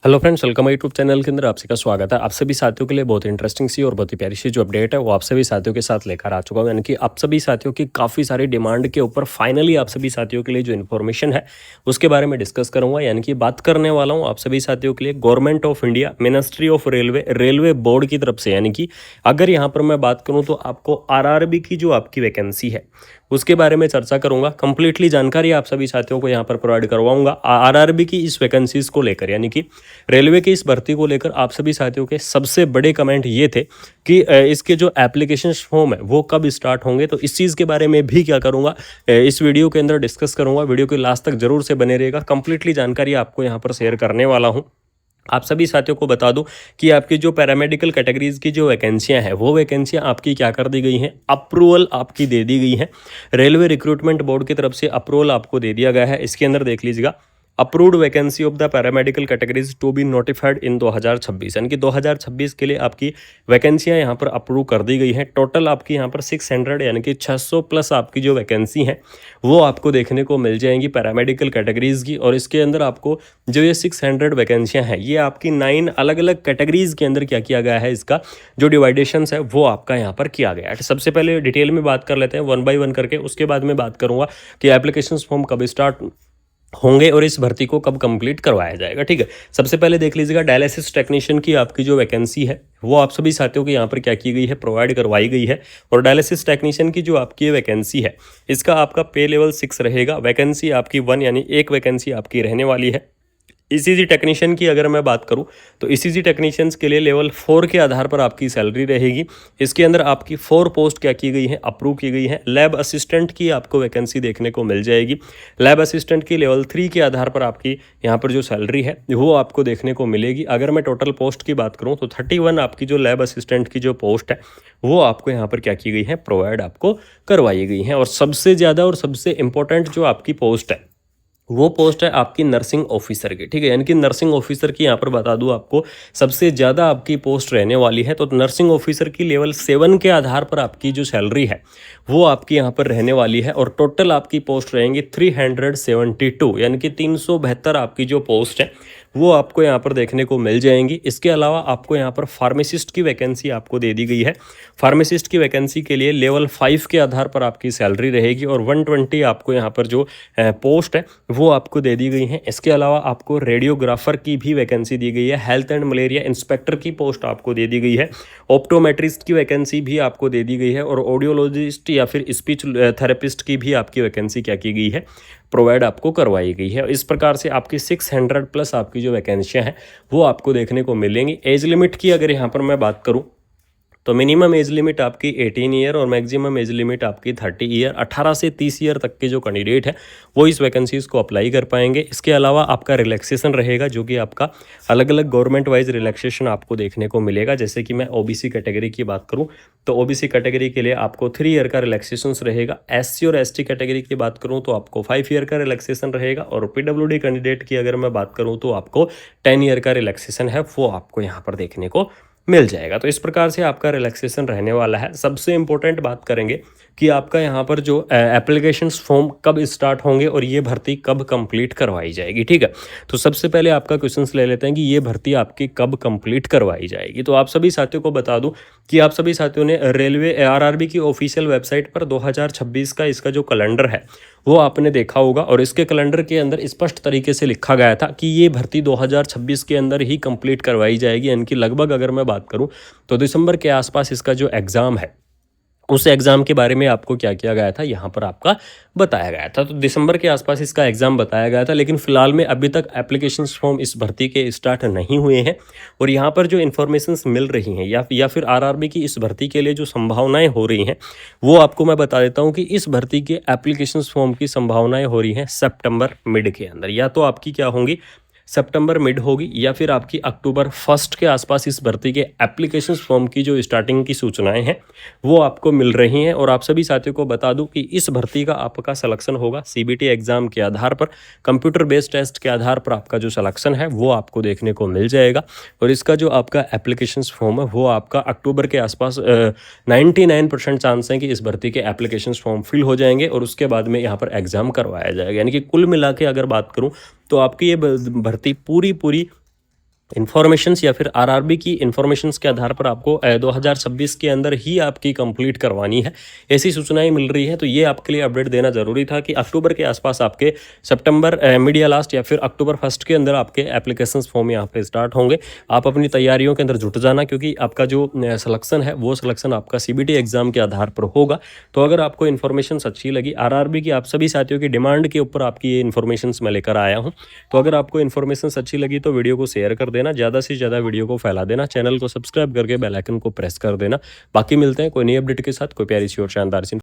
Hello friends, welcome YouTube channel के अंदर आप सभी का स्वागत है। आप सभी साथियों के लिए बहुत इंटरेस्टिंग सी और बहुत ही प्यारी सी जो अपडेट है वो आप सभी साथियों के साथ लेकर आ चुका हूँ। यानी कि आप सभी साथियों की काफ़ी सारी डिमांड के ऊपर फाइनली आप सभी साथियों के लिए जो इन्फॉर्मेशन है उसके बारे में डिस्कस करूंगा। यानी कि बात करने वाला हूँ आप सभी साथियों के लिए government of India, ministry of railway board की तरफ से। यानी कि अगर यहाँ पर मैं बात करूँ तो आपको आरआरबी की जो आपकी वैकेंसी है उसके बारे में चर्चा करूंगा। कंप्लीटली जानकारी आप सभी साथियों को यहाँ पर प्रोवाइड करवाऊंगा आरआरबी की इस वैकेंसीज को लेकर। यानी कि रेलवे की इस भर्ती को लेकर आप सभी साथियों के सबसे बड़े कमेंट ये थे कि इसके जो एप्लीकेशन फॉर्म है वो कब स्टार्ट होंगे। तो इस चीज़ के बारे में भी क्या करूंगा, इस वीडियो के अंदर डिस्कस करूंगा। वीडियो के लास्ट तक जरूर से बने रहेगा। कंप्लीटली जानकारी आपको यहाँ पर शेयर करने वाला हूँ। आप सभी साथियों को बता दूं कि आपकी जो पैरामेडिकल कैटेगरीज की जो वैकेंसियां हैं वो वैकेंसियां आपकी क्या कर दी गई हैं, अप्रूवल आपकी दे दी गई है। रेलवे रिक्रूटमेंट बोर्ड की तरफ से अप्रूवल आपको दे दिया गया है। इसके अंदर देख लीजिएगा, approved vacancy of the paramedical categories to be notified in 2026। यानी कि 2026 के लिए आपकी वैकेंसियां यहाँ पर अप्रूव कर दी गई हैं। टोटल आपकी यहाँ पर 600 यानी कि 600 प्लस आपकी जो वैकेंसी हैं वो आपको देखने को मिल जाएंगी पैरामेडिकल कैटेगरीज की। और इसके अंदर आपको जो ये 600 वैकेंसियां हैं ये आपकी 9 अलग अलग कैटेगरीज के अंदर क्या किया गया है, इसका जो डिवाइडेशंस है वो आपका यहाँ पर किया गया है। सबसे पहले डिटेल में बात कर लेते हैं वन बाय वन करके, उसके बाद में बात करूंगा कि एप्लीकेशन फॉर्म कब स्टार्ट होंगे और इस भर्ती को कब कंप्लीट करवाया जाएगा। ठीक है, सबसे पहले देख लीजिएगा डायलिसिस टेक्नीशियन की आपकी जो वैकेंसी है वो आप सभी साथियों को यहाँ पर क्या की गई है, प्रोवाइड करवाई गई है। और डायलिसिस टेक्नीशियन की जो आपकी वैकेंसी है इसका आपका पे लेवल 6 रहेगा। वैकेंसी आपकी 1 यानी एक वैकेंसी आपकी रहने वाली है। ईसीजी टेक्नीशियन की अगर मैं बात करूं तो ईसीजी टेक्नीशियंस के लिए लेवल 4 के आधार पर आपकी सैलरी रहेगी। इसके अंदर आपकी 4 पोस्ट क्या की गई हैं, अप्रूव की गई हैं। लैब असिस्टेंट की आपको वैकेंसी देखने को मिल जाएगी। लैब असिस्टेंट की लेवल 3 के आधार पर आपकी यहाँ पर जो सैलरी है वो आपको देखने को मिलेगी। अगर मैं टोटल पोस्ट की बात करूँ तो 31 आपकी जो लैब असिस्टेंट की जो पोस्ट है वो आपको यहाँ पर क्या की गई है, प्रोवाइड आपको करवाई गई है। और सबसे ज़्यादा और सबसे इंपॉर्टेंट जो आपकी पोस्ट है वो पोस्ट है आपकी नर्सिंग ऑफिसर की। ठीक है, यानी कि नर्सिंग ऑफिसर की यहाँ पर बता दूँ आपको सबसे ज़्यादा आपकी पोस्ट रहने वाली है। तो नर्सिंग ऑफिसर की लेवल 7 के आधार पर आपकी जो सैलरी है वो आपकी यहाँ पर रहने वाली है। और टोटल आपकी पोस्ट रहेंगी 372, यानी कि 372 आपकी जो पोस्ट है वो आपको यहाँ पर देखने को मिल जाएंगी। इसके अलावा आपको यहाँ पर फार्मासिस्ट की वैकेंसी आपको दे दी गई है। फार्मासिस्ट की वैकेंसी के लिए लेवल 5 के आधार पर आपकी सैलरी रहेगी और 120 आपको यहाँ पर जो पोस्ट है वो आपको दे दी गई है। इसके अलावा आपको रेडियोग्राफर की भी वैकेंसी दी गई है। हेल्थ एंड मलेरिया इंस्पेक्टर की पोस्ट आपको दे दी गई है। ऑप्टोमेट्रिस्ट की वैकेंसी भी आपको दे दी गई है। और ऑडियोलॉजिस्ट या फिर स्पीच थेरेपिस्ट की भी आपकी वैकेंसी क्या की गई है, प्रोवाइड आपको करवाई गई है। इस प्रकार से आपकी 600 प्लस आपकी जो वैकेंसियां हैं वो आपको देखने को मिलेंगी। एज लिमिट की अगर यहाँ पर मैं बात करूँ तो मिनिमम एज लिमिट आपकी 18 ईयर और मैक्सिमम एज लिमिट आपकी 30 ईयर। 18 से 30 ईयर तक के जो कैंडिडेट है वो इस वैकेंसीज को अप्लाई कर पाएंगे। इसके अलावा आपका रिलैक्सेशन रहेगा, जो कि आपका अलग अलग गवर्नमेंट वाइज रिलैक्सेशन आपको देखने को मिलेगा। जैसे कि मैं ओबीसी कैटेगरी की बात करूं तो ओबीसी कैटेगरी के लिए आपको 3 ईयर का रिलैक्सेशन रहेगा। एससी और एसटी कैटेगरी की बात करूँ तो आपको 5 ईयर का रिलैक्सेशन रहेगा। और पीडब्ल्यूडी कैंडिडेट की अगर मैं बात करूँ तो आपको 10 ईयर का रिलैक्सेशन है वो आपको यहाँ पर देखने को मिल जाएगा। तो इस प्रकार से आपका रिलैक्सेशन रहने वाला है। सबसे इंपॉर्टेंट बात करेंगे कि आपका यहाँ पर जो एप्लीकेशन फॉर्म कब स्टार्ट होंगे और ये भर्ती कब कंप्लीट करवाई जाएगी। ठीक है, तो सबसे पहले आपका क्वेश्चंस ले लेते हैं कि ये भर्ती आपकी कब कंप्लीट करवाई जाएगी। तो आप सभी साथियों को बता दूं कि आप सभी साथियों ने रेलवे आरआरबी की ऑफिशियल वेबसाइट पर 2026 का इसका जो कैलेंडर है वो आपने देखा होगा। और इसके कैलेंडर के अंदर स्पष्ट तरीके से लिखा गया था कि ये भर्ती 2026 के अंदर ही कंप्लीट करवाई जाएगी। यानी कि लगभग अगर मैं बात करूं तो दिसंबर के आसपास इसका जो एग्ज़ाम है उस एग्ज़ाम के बारे में आपको क्या किया गया था, यहाँ पर आपका बताया गया था। तो दिसंबर के आसपास इसका एग्ज़ाम बताया गया था। लेकिन फिलहाल में अभी तक एप्लीकेशन फॉर्म इस भर्ती के स्टार्ट नहीं हुए हैं। और यहाँ पर जो इन्फॉर्मेशंस मिल रही हैं या फिर आरआरबी की इस भर्ती के लिए जो संभावनाएं हो रही हैं वो आपको मैं बता देता हूँ कि इस भर्ती के एप्लीकेशन फॉर्म की संभावनाएं हो रही हैं सितंबर मिड के अंदर। या तो आपकी क्या होंगी, सितंबर मिड होगी या फिर आपकी अक्टूबर 1 के आसपास इस भर्ती के एप्लीकेशन फॉर्म की जो स्टार्टिंग की सूचनाएं हैं वो आपको मिल रही हैं। और आप सभी साथियों को बता दूं कि इस भर्ती का आपका सिलेक्शन होगा सीबीटी एग्जाम के आधार पर, कंप्यूटर बेस्ड टेस्ट के आधार पर आपका जो सिलेक्शन है वो आपको देखने को मिल जाएगा। और इसका जो आपका एप्लीकेशन फॉर्म है वो आपका अक्टूबर के आसपास 99% चांस है कि इस भर्ती के एप्लीकेशन फॉर्म फिल हो जाएंगे और उसके बाद में यहाँ पर एग्जाम करवाया जाएगा। यानी कि कुल मिला के अगर बात करूँ तो आपकी ये भर्ती पूरी इन्फॉर्मेशंस या फिर आरआरबी की इन्फॉर्मेशंस के आधार पर आपको 2026 के अंदर ही आपकी कंप्लीट करवानी है, ऐसी सूचनाएं मिल रही हैं। तो ये आपके लिए अपडेट देना ज़रूरी था कि अक्टूबर के आसपास आपके सितंबर मिड या लास्ट या फिर अक्टूबर फर्स्ट के अंदर आपके एप्लीकेशंस फॉर्म यहाँ पे स्टार्ट होंगे। आप अपनी तैयारियों के अंदर जुट जाना, क्योंकि आपका जो सिलेक्शन है वो सिलेक्शन आपका सीबीटी एग्जाम के आधार पर होगा। तो अगर आपको इन्फॉर्मेशन अच्छी लगी, आरआरबी की आप सभी साथियों की डिमांड के ऊपर आपकी ये इन्फॉर्मेशन मैं लेकर आया हूँ। तो अगर आपको इन्फॉर्मेशन अच्छी लगी तो वीडियो को शेयर कर देना, ज़्यादा से ज़्यादा वीडियो को फैला देना, चैनल को सब्सक्राइब करके बेल आइकन को प्रेस कर देना। बाकी मिलते हैं कोई नई अपडेट के साथ, कोई प्यारी सी और शानदार सी